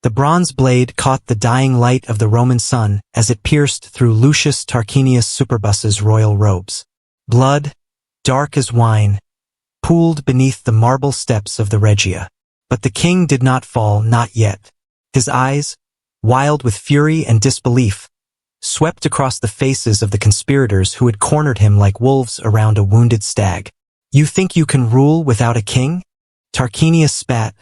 The bronze blade caught the dying light of the Roman sun as it pierced through Lucius Tarquinius Superbus's royal robes. Blood, dark as wine, pooled beneath the marble steps of the Regia. But the king did not fall, not yet. His eyes, wild with fury and disbelief, swept across the faces of the conspirators who had cornered him like wolves around a wounded stag. "You think you can rule without a king?" Tarquinius spat,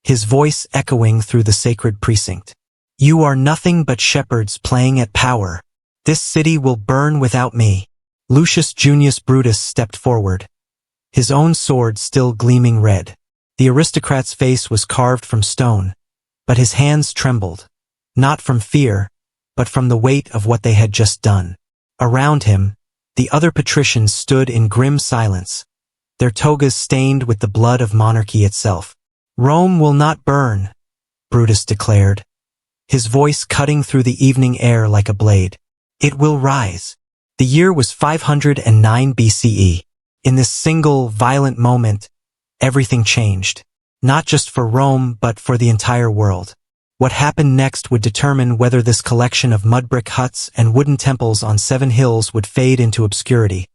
his voice echoing through the sacred precinct. "You are nothing but shepherds playing at power. This city will burn without me." Lucius Junius Brutus stepped forward, his own sword still gleaming red. The aristocrat's face was carved from stone, but his hands trembled, not from fear, but from the weight of what they had just done. Around him, the other patricians stood in grim silence, their togas stained with the blood of monarchy itself. "Rome will not burn," Brutus declared, his voice cutting through the evening air like a blade. "It will rise." The year was 509 BCE. In this single, violent moment, everything changed. Not just for Rome, but for the entire world. What happened next would determine whether this collection of mud-brick huts and wooden temples on 7 hills would fade into obscurity,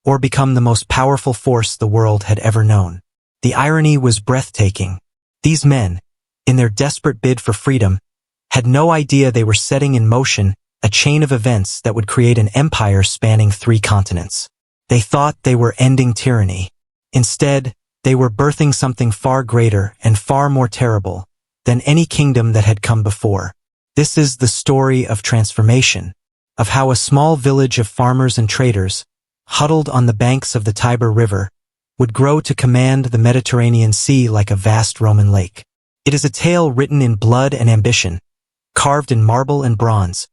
or become the most powerful force the world had ever known. The irony was breathtaking. These men, in their desperate bid for freedom, had no idea they were setting in motion a chain of events that would create an empire spanning 3 continents. They thought they were ending tyranny. Instead, they were birthing something far greater and far more terrible than any kingdom that had come before. This is the story of transformation, of how a small village of farmers and traders, huddled on the banks of the Tiber River, would grow to command the Mediterranean Sea like a vast Roman lake. It is a tale written in blood and ambition, carved in marble and bronze,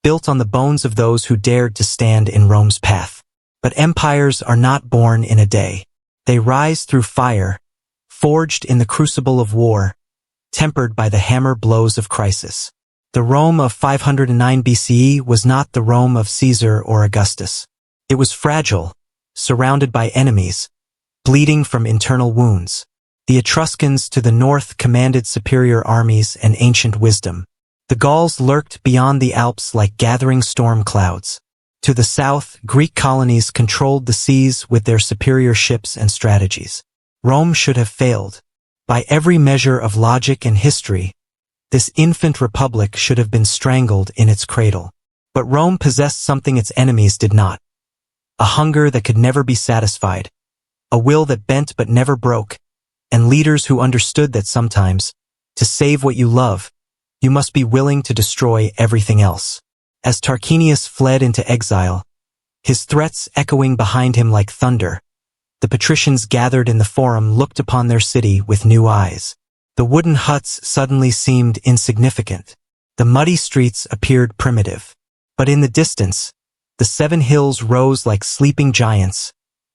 built on the bones of those who dared to stand in Rome's path. But empires are not born in a day. They rise through fire, forged in the crucible of war, tempered by the hammer blows of crisis. The Rome of 509 BCE was not the Rome of Caesar or Augustus. It was fragile, surrounded by enemies, bleeding from internal wounds. The Etruscans to the north commanded superior armies and ancient wisdom. The Gauls lurked beyond the Alps like gathering storm clouds. To the south, Greek colonies controlled the seas with their superior ships and strategies. Rome should have failed. By every measure of logic and history, this infant republic should have been strangled in its cradle. But Rome possessed something its enemies did not. A hunger that could never be satisfied, a will that bent but never broke, and leaders who understood that sometimes, to save what you love, you must be willing to destroy everything else. As Tarquinius fled into exile, his threats echoing behind him like thunder, the patricians gathered in the forum looked upon their city with new eyes. The wooden huts suddenly seemed insignificant. The muddy streets appeared primitive. But in the distance, the 7 hills rose like sleeping giants,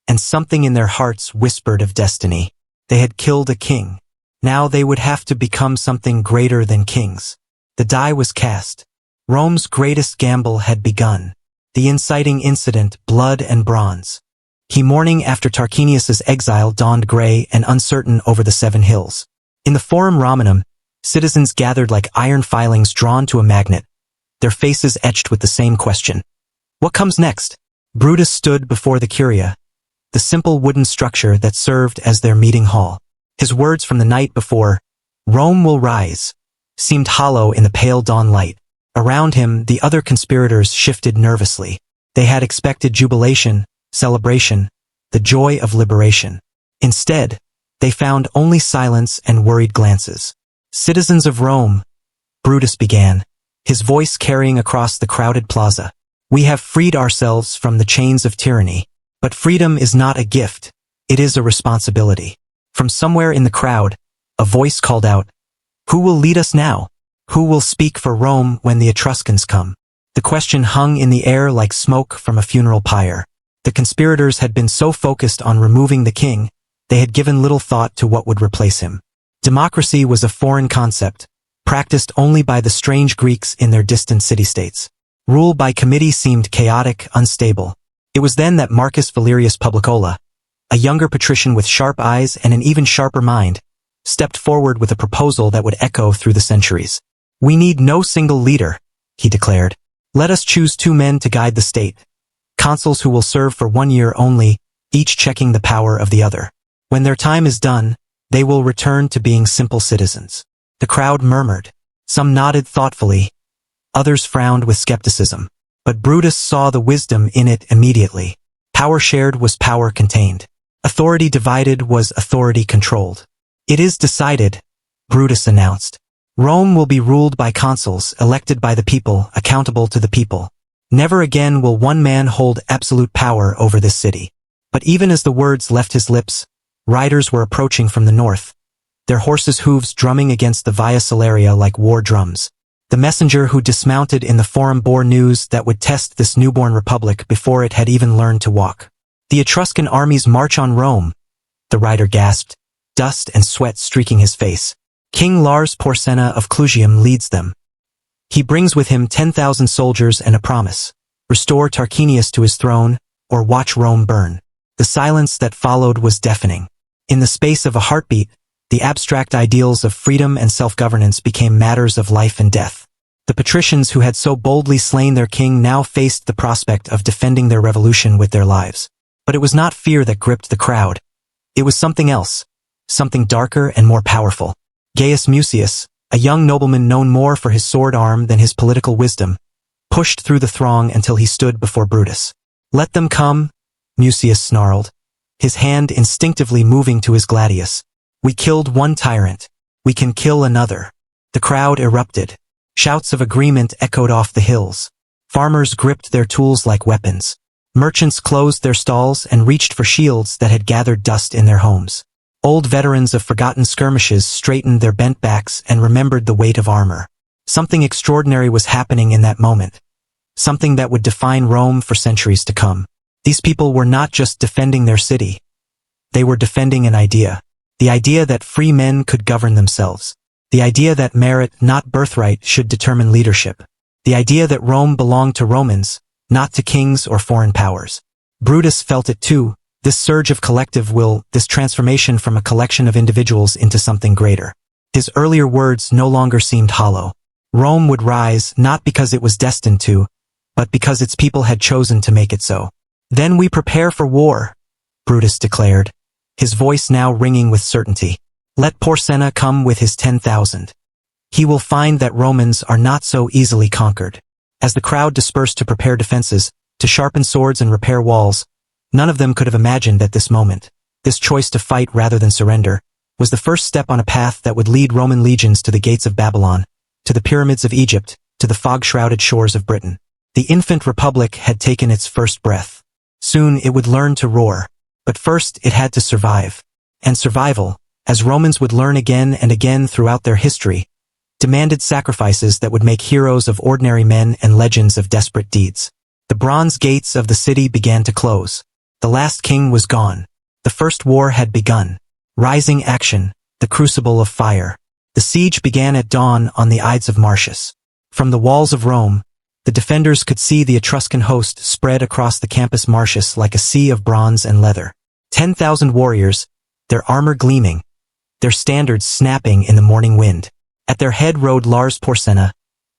and something in their hearts whispered of destiny. They had killed a king. Now they would have to become something greater than kings. The die was cast. Rome's greatest gamble had begun. The inciting incident, blood and bronze. Morning after Tarquinius's exile dawned gray and uncertain over the 7 hills. In the Forum Romanum, citizens gathered like iron filings drawn to a magnet, their faces etched with the same question. What comes next? Brutus stood before the Curia, the simple wooden structure that served as their meeting hall. His words from the night before, "Rome will rise," seemed hollow in the pale dawn light. Around him, the other conspirators shifted nervously. They had expected jubilation, celebration, the joy of liberation. Instead, they found only silence and worried glances. "Citizens of Rome," Brutus began, his voice carrying across the crowded plaza. "We have freed ourselves from the chains of tyranny. But freedom is not a gift, it is a responsibility." From somewhere in the crowd, a voice called out, "Who will lead us now? Who will speak for Rome when the Etruscans come?" The question hung in the air like smoke from a funeral pyre. The conspirators had been so focused on removing the king, they had given little thought to what would replace him. Democracy was a foreign concept, practiced only by the strange Greeks in their distant city-states. Rule by committee seemed chaotic, unstable. It was then that Marcus Valerius Publicola, a younger patrician with sharp eyes and an even sharper mind, stepped forward with a proposal that would echo through the centuries. "We need no single leader," he declared. "Let us choose 2 men to guide the state. Consuls who will serve for 1 year only, each checking the power of the other. When their time is done, they will return to being simple citizens." The crowd murmured. Some nodded thoughtfully. Others frowned with skepticism. But Brutus saw the wisdom in it immediately. Power shared was power contained. Authority divided was authority controlled. "It is decided," Brutus announced. "Rome will be ruled by consuls, elected by the people, accountable to the people. Never again will one man hold absolute power over this city." But even as the words left his lips, riders were approaching from the north, their horses' hooves drumming against the Via Salaria like war drums. The messenger who dismounted in the Forum bore news that would test this newborn republic before it had even learned to walk. "The Etruscan armies march on Rome," the rider gasped, dust and sweat streaking his face. "King Lars Porsena of Clusium leads them. He brings with him 10,000 soldiers and a promise: restore Tarquinius to his throne, or watch Rome burn." The silence that followed was deafening. In the space of a heartbeat, the abstract ideals of freedom and self-governance became matters of life and death. The patricians who had so boldly slain their king now faced the prospect of defending their revolution with their lives. But it was not fear that gripped the crowd. It was something else, something darker and more powerful. Gaius Mucius, a young nobleman known more for his sword arm than his political wisdom, pushed through the throng until he stood before Brutus. "Let them come," Mucius snarled, his hand instinctively moving to his gladius. "We killed one tyrant. We can kill another." The crowd erupted. Shouts of agreement echoed off the hills. Farmers gripped their tools like weapons. Merchants closed their stalls and reached for shields that had gathered dust in their homes. Old veterans of forgotten skirmishes straightened their bent backs and remembered the weight of armor. Something extraordinary was happening in that moment. Something that would define Rome for centuries to come. These people were not just defending their city. They were defending an idea. The idea that free men could govern themselves. The idea that merit, not birthright, should determine leadership. The idea that Rome belonged to Romans, not to kings or foreign powers. Brutus felt it too, this surge of collective will, this transformation from a collection of individuals into something greater. His earlier words no longer seemed hollow. Rome would rise not because it was destined to, but because its people had chosen to make it so. "Then we prepare for war," Brutus declared, his voice now ringing with certainty. "Let Porsena come with his 10,000. He will find that Romans are not so easily conquered." As the crowd dispersed to prepare defenses, to sharpen swords and repair walls, none of them could have imagined that this moment, this choice to fight rather than surrender, was the first step on a path that would lead Roman legions to the gates of Babylon, to the pyramids of Egypt, to the fog-shrouded shores of Britain. The infant republic had taken its first breath. Soon it would learn to roar. But first it had to survive. And survival, as Romans would learn again and again throughout their history, demanded sacrifices that would make heroes of ordinary men and legends of desperate deeds. The bronze gates of the city began to close. The last king was gone. The first war had begun. Rising action, the crucible of fire. The siege began at dawn on the Ides of Martius. From the walls of Rome, the defenders could see the Etruscan host spread across the Campus Martius like a sea of bronze and leather. 10,000 warriors, their armor gleaming, their standards snapping in the morning wind. At their head rode Lars Porsena,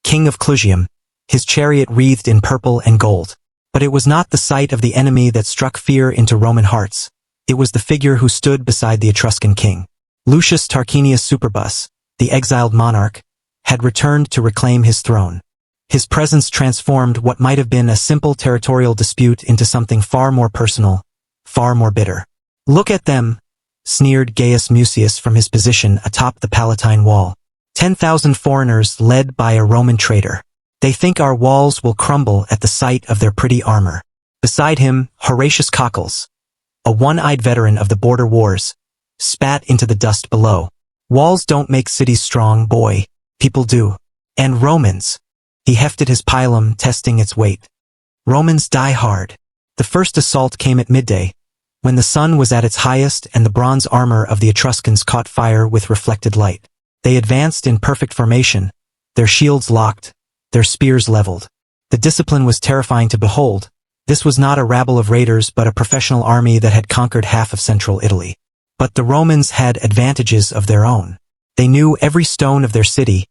king of Clusium, his chariot wreathed in purple and gold. But it was not the sight of the enemy that struck fear into Roman hearts. It was the figure who stood beside the Etruscan king. Lucius Tarquinius Superbus, the exiled monarch, had returned to reclaim his throne. His presence transformed what might have been a simple territorial dispute into something far more personal, far more bitter. "Look at them," sneered Gaius Mucius from his position atop the Palatine wall. 10,000 foreigners led by a Roman traitor. They think our walls will crumble at the sight of their pretty armor. Beside him, Horatius Cockles, a one-eyed veteran of the border wars, spat into the dust below. "Walls don't make cities strong, boy. People do. And Romans." He hefted his pilum, testing its weight. "Romans die hard." The first assault came at midday, when the sun was at its highest and the bronze armor of the Etruscans caught fire with reflected light. They advanced in perfect formation, their shields locked, their spears leveled. The discipline was terrifying to behold. This was not a rabble of raiders but a professional army that had conquered half of central Italy. But the Romans had advantages of their own. They knew every stone of their city,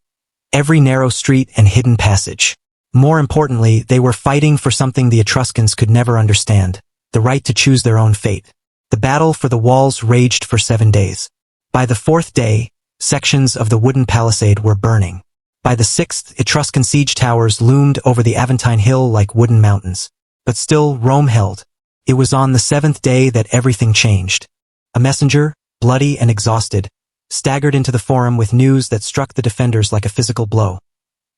every narrow street and hidden passage. More importantly, they were fighting for something the Etruscans could never understand, the right to choose their own fate. The battle for the walls raged for 7 days. By the 4th day, sections of the wooden palisade were burning. By the 6th, Etruscan siege towers loomed over the Aventine Hill like wooden mountains. But still, Rome held. It was on the 7th day that everything changed. A messenger, bloody and exhausted, staggered into the forum with news that struck the defenders like a physical blow.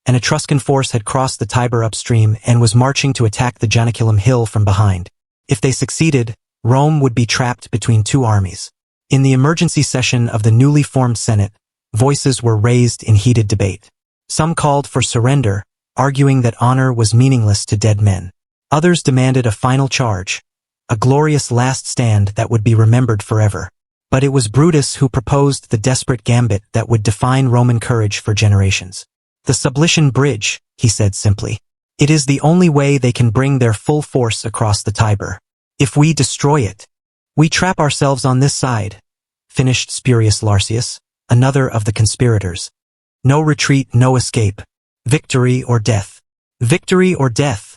An Etruscan force had crossed the Tiber upstream and was marching to attack the Janiculum Hill from behind. If they succeeded, Rome would be trapped between two armies. In the emergency session of the newly formed Senate, voices were raised in heated debate. Some called for surrender, arguing that honor was meaningless to dead men. Others demanded a final charge, a glorious last stand that would be remembered forever. But it was Brutus who proposed the desperate gambit that would define Roman courage for generations. The Sublician Bridge, he said simply. It is the only way they can bring their full force across the Tiber. If we destroy it, we trap ourselves on this side, finished Spurius Larsius, another of the conspirators. No retreat, no escape. Victory or death. Victory or death,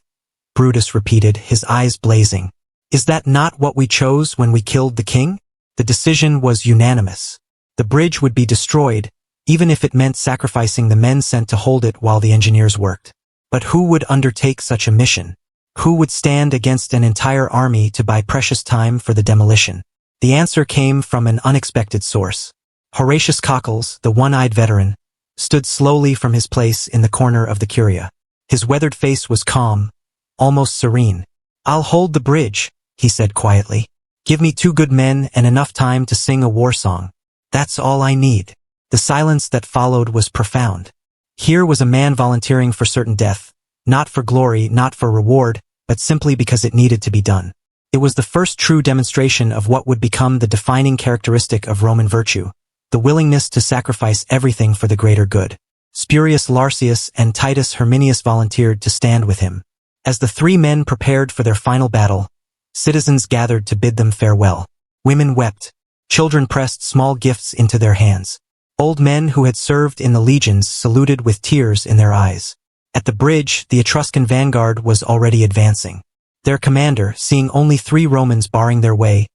Brutus repeated, his eyes blazing. Is that not what we chose when we killed the king? The decision was unanimous. The bridge would be destroyed, even if it meant sacrificing the men sent to hold it while the engineers worked. But who would undertake such a mission? Who would stand against an entire army to buy precious time for the demolition? The answer came from an unexpected source. Horatius Cockles, the one-eyed veteran, stood slowly from his place in the corner of the curia. His weathered face was calm, almost serene. "I'll hold the bridge," he said quietly. "Give me 2 good men and enough time to sing a war song. That's all I need." The silence that followed was profound. Here was a man volunteering for certain death, not for glory, not for reward, but simply because it needed to be done. It was the first true demonstration of what would become the defining characteristic of Roman virtue, the willingness to sacrifice everything for the greater good. Spurius Larsius and Titus Herminius volunteered to stand with him. As the 3 men prepared for their final battle, citizens gathered to bid them farewell. Women wept. Children pressed small gifts into their hands. Old men who had served in the legions saluted with tears in their eyes. At the bridge, the Etruscan vanguard was already advancing. Their commander, seeing only 3 Romans barring their way,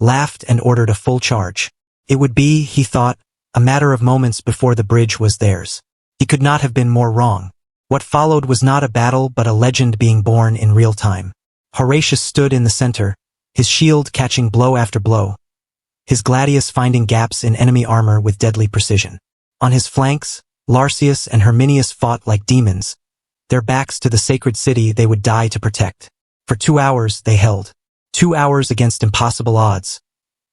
laughed and ordered a full charge. It would be, he thought, a matter of moments before the bridge was theirs. He could not have been more wrong. What followed was not a battle but a legend being born in real time. Horatius stood in the center, his shield catching blow after blow, his gladius finding gaps in enemy armor with deadly precision. On his flanks, Larsius and Herminius fought like demons, their backs to the sacred city they would die to protect. For 2 hours they held. 2 hours against impossible odds.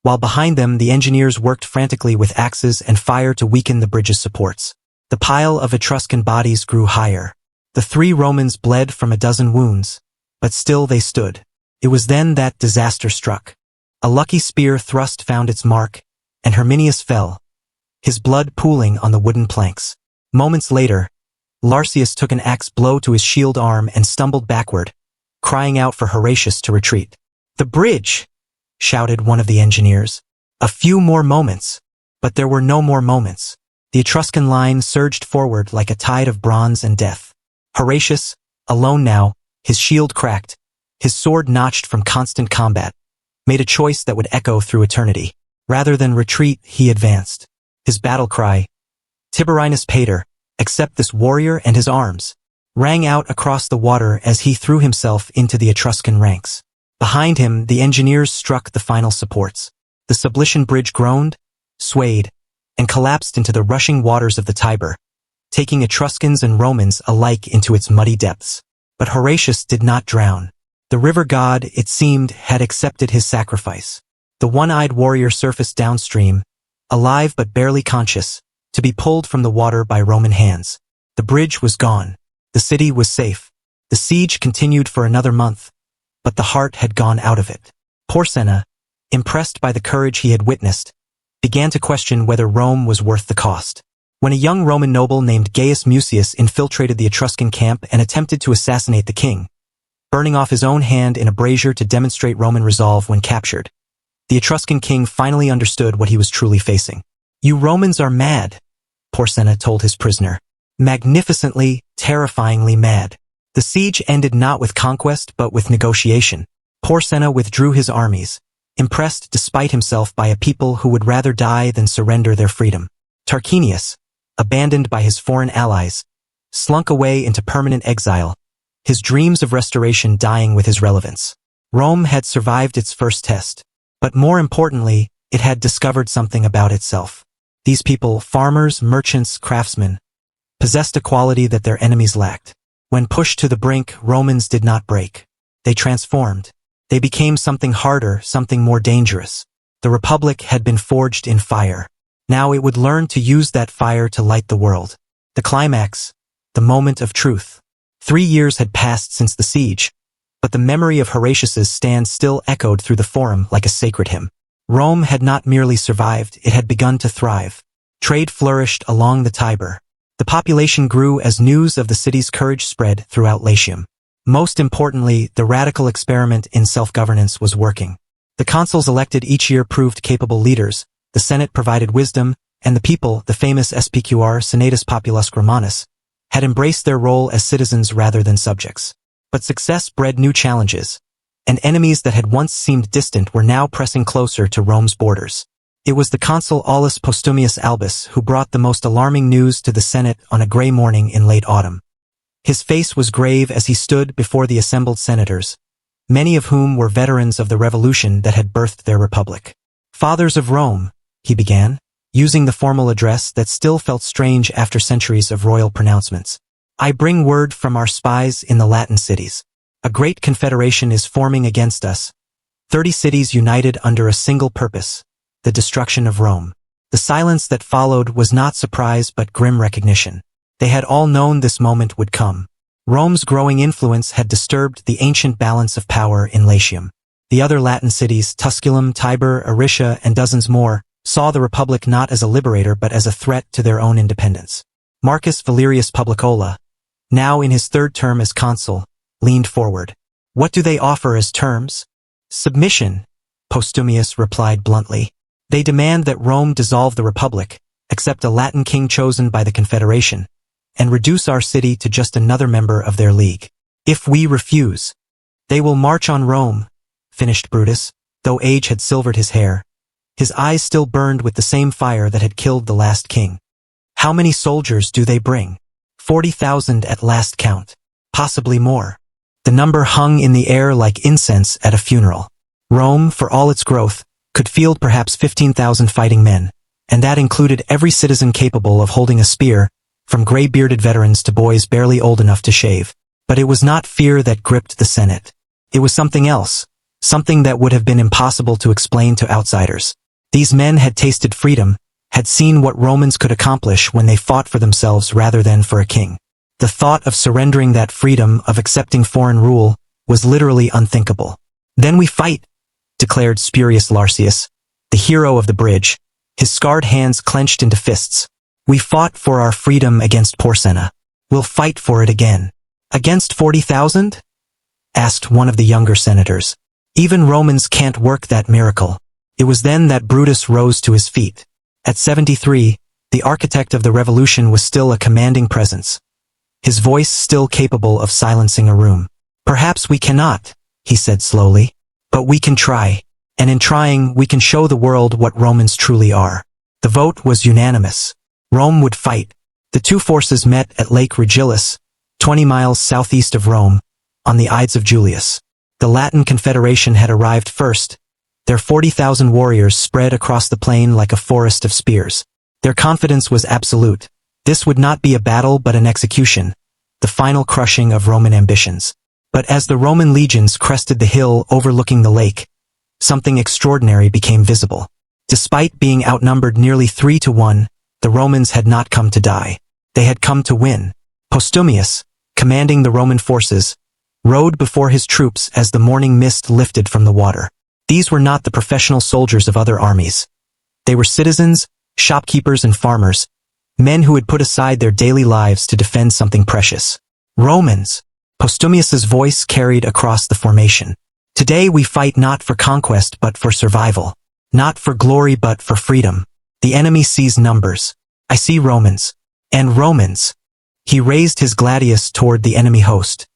While behind them the engineers worked frantically with axes and fire to weaken the bridge's supports. The pile of Etruscan bodies grew higher. The 3 Romans bled from a dozen wounds, but still they stood. It was then that disaster struck. A lucky spear thrust found its mark, and Herminius fell, his blood pooling on the wooden planks. Moments later, Larsius took an axe blow to his shield arm and stumbled backward, crying out for Horatius to retreat. "The bridge!" shouted one of the engineers. A few more moments. But there were no more moments. The Etruscan line surged forward like a tide of bronze and death. Horatius, alone now, his shield cracked, his sword notched from constant combat, made a choice that would echo through eternity. Rather than retreat, he advanced. His battle cry, "Tiberinus Pater, accept this warrior and his arms," rang out across the water as he threw himself into the Etruscan ranks. Behind him, the engineers struck the final supports. The Sublician Bridge groaned, swayed, and collapsed into the rushing waters of the Tiber, taking Etruscans and Romans alike into its muddy depths. But Horatius did not drown. The river god, it seemed, had accepted his sacrifice. The one-eyed warrior surfaced downstream, alive but barely conscious, to be pulled from the water by Roman hands. The bridge was gone. The city was safe. The siege continued for another month, but the heart had gone out of it. Porsenna, impressed by the courage he had witnessed, began to question whether Rome was worth the cost. When a young Roman noble named Gaius Mucius infiltrated the Etruscan camp and attempted to assassinate the king, burning off his own hand in a brazier to demonstrate Roman resolve when captured, The Etruscan king finally understood what he was truly facing. "You Romans are mad," Porsenna told his prisoner. "Magnificently, terrifyingly mad." The siege ended not with conquest but with negotiation. Porsenna withdrew his armies, impressed despite himself by a people who would rather die than surrender their freedom. Tarquinius, abandoned by his foreign allies, slunk away into permanent exile, his dreams of restoration dying with his relevance. Rome had survived its first test, but more importantly, it had discovered something about itself. These people, farmers, merchants, craftsmen, possessed a quality that their enemies lacked. When pushed to the brink, Romans did not break. They transformed. They became something harder, something more dangerous. The Republic had been forged in fire. Now it would learn to use that fire to light the world. The climax, the moment of truth. 3 years had passed since the siege, but the memory of Horatius's stand still echoed through the forum like a sacred hymn. Rome had not merely survived, it had begun to thrive. Trade flourished along the Tiber. The population grew as news of the city's courage spread throughout Latium. Most importantly, the radical experiment in self-governance was working. The consuls elected each year proved capable leaders, the Senate provided wisdom, and the people, the famous SPQR Senatus Populusque Romanus, had embraced their role as citizens rather than subjects. But success bred new challenges, and enemies that had once seemed distant were now pressing closer to Rome's borders. It was the consul Aulus Postumius Albus who brought the most alarming news to the Senate on a gray morning in late autumn. His face was grave as he stood before the assembled senators, many of whom were veterans of the revolution that had birthed their republic. "Fathers of Rome," he began, using the formal address that still felt strange after centuries of royal pronouncements. "I bring word from our spies in the Latin cities. A great confederation is forming against us. 30 cities united under a single purpose, the destruction of Rome." The silence that followed was not surprise but grim recognition. They had all known this moment would come. Rome's growing influence had disturbed the ancient balance of power in Latium. The other Latin cities, Tusculum, Tiber, Aricia, and dozens more, saw the Republic not as a liberator but as a threat to their own independence. Marcus Valerius Publicola, now in his 3rd term as consul, leaned forward. "What do they offer as terms?" "Submission," Postumius replied bluntly. "They demand that Rome dissolve the Republic, accept a Latin king chosen by the Confederation, and reduce our city to just another member of their league. If we refuse, they will march on Rome," finished Brutus, though age had silvered his hair. His eyes still burned with the same fire that had killed the last king. "How many soldiers do they bring?" 40,000 at last count. Possibly more. The number hung in the air like incense at a funeral. Rome, for all its growth, could field perhaps 15,000 fighting men, and that included every citizen capable of holding a spear, from gray-bearded veterans to boys barely old enough to shave. But it was not fear that gripped the Senate. It was something else, something that would have been impossible to explain to outsiders. These men had tasted freedom, had seen what Romans could accomplish when they fought for themselves rather than for a king. The thought of surrendering that freedom, of accepting foreign rule, was literally unthinkable. "Then we fight," declared Spurius Larcius, the hero of the bridge, his scarred hands clenched into fists. "We fought for our freedom against Porsenna. We'll fight for it again." "Against 40,000? asked one of the younger senators. "Even Romans can't work that miracle." It was then that Brutus rose to his feet. At 73, the architect of the revolution was still a commanding presence, his voice still capable of silencing a room. "Perhaps we cannot," he said slowly, "but we can try. And in trying, we can show the world what Romans truly are." The vote was unanimous. Rome would fight. The two forces met at Lake Regillus, 20 miles southeast of Rome, on the Ides of Julius. The Latin Confederation had arrived first, their 40,000 warriors spread across the plain like a forest of spears. Their confidence was absolute. This would not be a battle but an execution, the final crushing of Roman ambitions. But as the Roman legions crested the hill overlooking the lake, something extraordinary became visible. Despite being outnumbered nearly 3-1, the Romans had not come to die. They had come to win. Postumius, commanding the Roman forces, rode before his troops as the morning mist lifted from the water. These were not the professional soldiers of other armies. They were citizens, shopkeepers and farmers, men who had put aside their daily lives to defend something precious. "Romans!" Postumius's voice carried across the formation. Today we fight not for conquest but for survival. Not for glory but for freedom. The enemy sees numbers. I see Romans. And Romans. He raised his gladius toward the enemy host.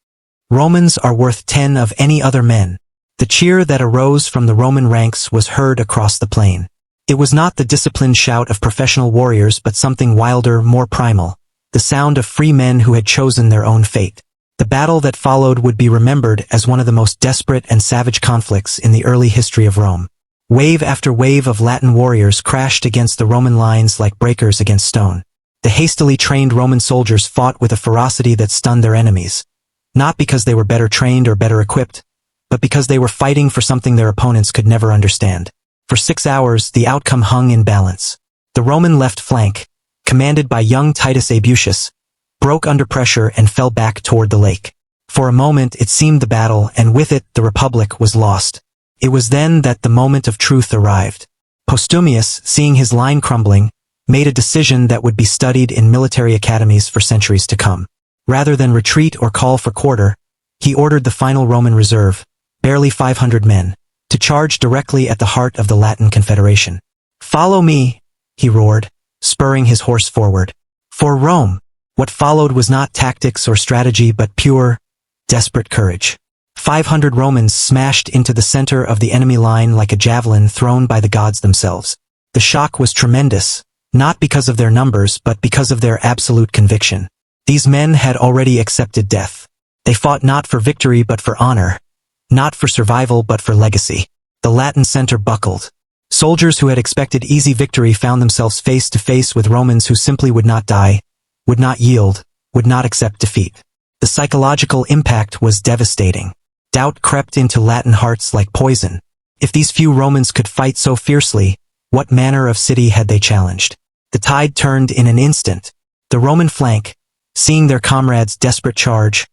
Romans are worth 10 of any other men. The cheer that arose from the Roman ranks was heard across the plain. It was not the disciplined shout of professional warriors but something wilder, more primal. The sound of free men who had chosen their own fate. The battle that followed would be remembered as one of the most desperate and savage conflicts in the early history of Rome. Wave after wave of Latin warriors crashed against the Roman lines like breakers against stone. The hastily trained Roman soldiers fought with a ferocity that stunned their enemies. Not because they were better trained or better equipped, but because they were fighting for something their opponents could never understand. For 6 hours, the outcome hung in balance. The Roman left flank, commanded by young Titus Abusius, broke under pressure and fell back toward the lake. For a moment it seemed the battle, and with it the Republic, was lost. It was then that the moment of truth arrived. Postumius, seeing his line crumbling, made a decision that would be studied in military academies for centuries to come. Rather than retreat or call for quarter, he ordered the final Roman reserve, barely 500 men, to charge directly at the heart of the Latin Confederation. "Follow me," he roared, spurring his horse forward. For Rome, what followed was not tactics or strategy but pure, desperate courage. 500 Romans smashed into the center of the enemy line like a javelin thrown by the gods themselves. The shock was tremendous, not because of their numbers but because of their absolute conviction. These men had already accepted death. They fought not for victory but for honor, not for survival but for legacy. The Latin center buckled. Soldiers who had expected easy victory found themselves face to face with Romans who simply would not die, would not yield, would not accept defeat. The psychological impact was devastating. Doubt crept into Latin hearts like poison. If these few Romans could fight so fiercely, what manner of city had they challenged? The tide turned in an instant. The Roman flank, seeing their comrades' desperate charge,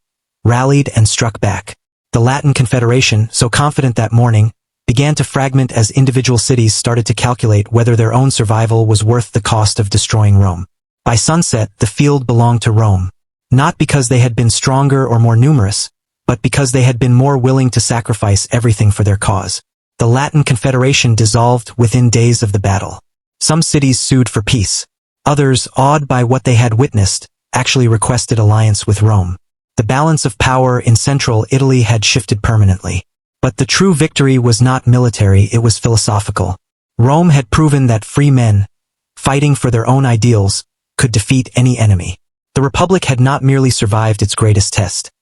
rallied and struck back. The Latin Confederation, so confident that morning, began to fragment as individual cities started to calculate whether their own survival was worth the cost of destroying Rome. By sunset, the field belonged to Rome. Not because they had been stronger or more numerous, but because they had been more willing to sacrifice everything for their cause. The Latin Confederation dissolved within days of the battle. Some cities sued for peace. Others, awed by what they had witnessed, actually requested alliance with Rome. The balance of power in central Italy had shifted permanently. But the true victory was not military, it was philosophical. Rome had proven that free men, fighting for their own ideals, could defeat any enemy. The Republic had not merely survived its greatest test.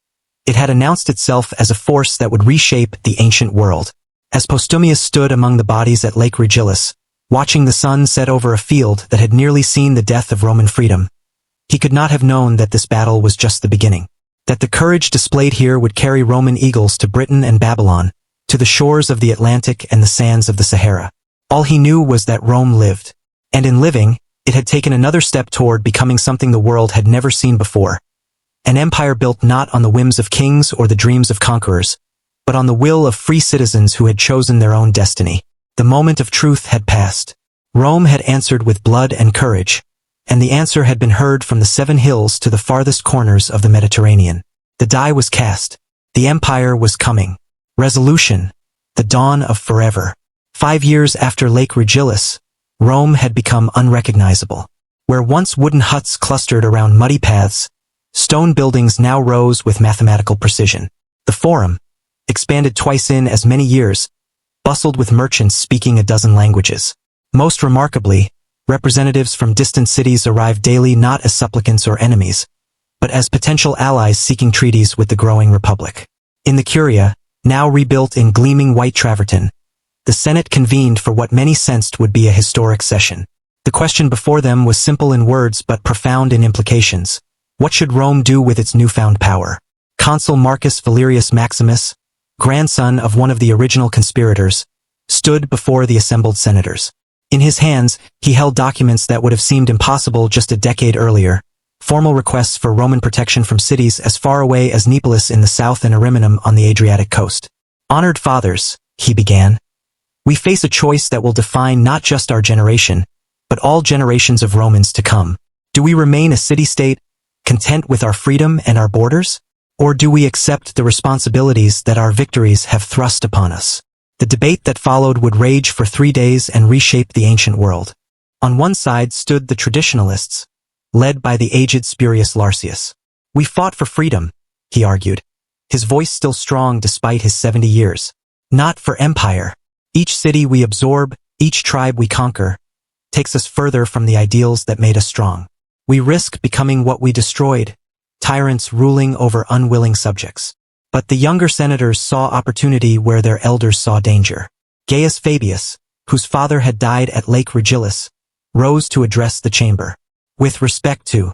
It had announced itself as a force that would reshape the ancient world. As Postumius stood among the bodies at Lake Regillus, watching the sun set over a field that had nearly seen the death of Roman freedom, he could not have known that this battle was just the beginning. That the courage displayed here would carry Roman eagles to Britain and Babylon, to the shores of the Atlantic and the sands of the Sahara. All he knew was that Rome lived. And in living, it had taken another step toward becoming something the world had never seen before. An empire built not on the whims of kings or the dreams of conquerors, but on the will of free citizens who had chosen their own destiny. The moment of truth had passed. Rome had answered with blood and courage, and the answer had been heard from the 7 hills to the farthest corners of the Mediterranean. The die was cast. The empire was coming. Resolution, the dawn of forever. 5 years after Lake Regillus, Rome had become unrecognizable. Where once wooden huts clustered around muddy paths, stone buildings now rose with mathematical precision. The Forum, expanded twice in as many years, bustled with merchants speaking a dozen languages. Most remarkably, representatives from distant cities arrived daily not as supplicants or enemies, but as potential allies seeking treaties with the growing Republic. In the Curia, now rebuilt in gleaming white travertine, the Senate convened for what many sensed would be a historic session. The question before them was simple in words but profound in implications. What should Rome do with its newfound power? Consul Marcus Valerius Maximus, grandson of one of the original conspirators, stood before the assembled senators. In his hands, he held documents that would have seemed impossible just a decade earlier, formal requests for Roman protection from cities as far away as Neapolis in the south and Ariminum on the Adriatic coast. "Honored fathers," he began, "we face a choice that will define not just our generation, but all generations of Romans to come. Do we remain a city-state, content with our freedom and our borders? Or do we accept the responsibilities that our victories have thrust upon us? The debate that followed would rage for 3 days and reshape the ancient world. On one side stood the traditionalists, led by the aged Spurius Larsius. We fought for freedom, he argued, his voice still strong despite his 70 years. Not for empire. Each city we absorb, each tribe we conquer, takes us further from the ideals that made us strong. We risk becoming what we destroyed, tyrants ruling over unwilling subjects. But the younger senators saw opportunity where their elders saw danger. Gaius Fabius, whose father had died at Lake Regillus, rose to address the chamber. With respect to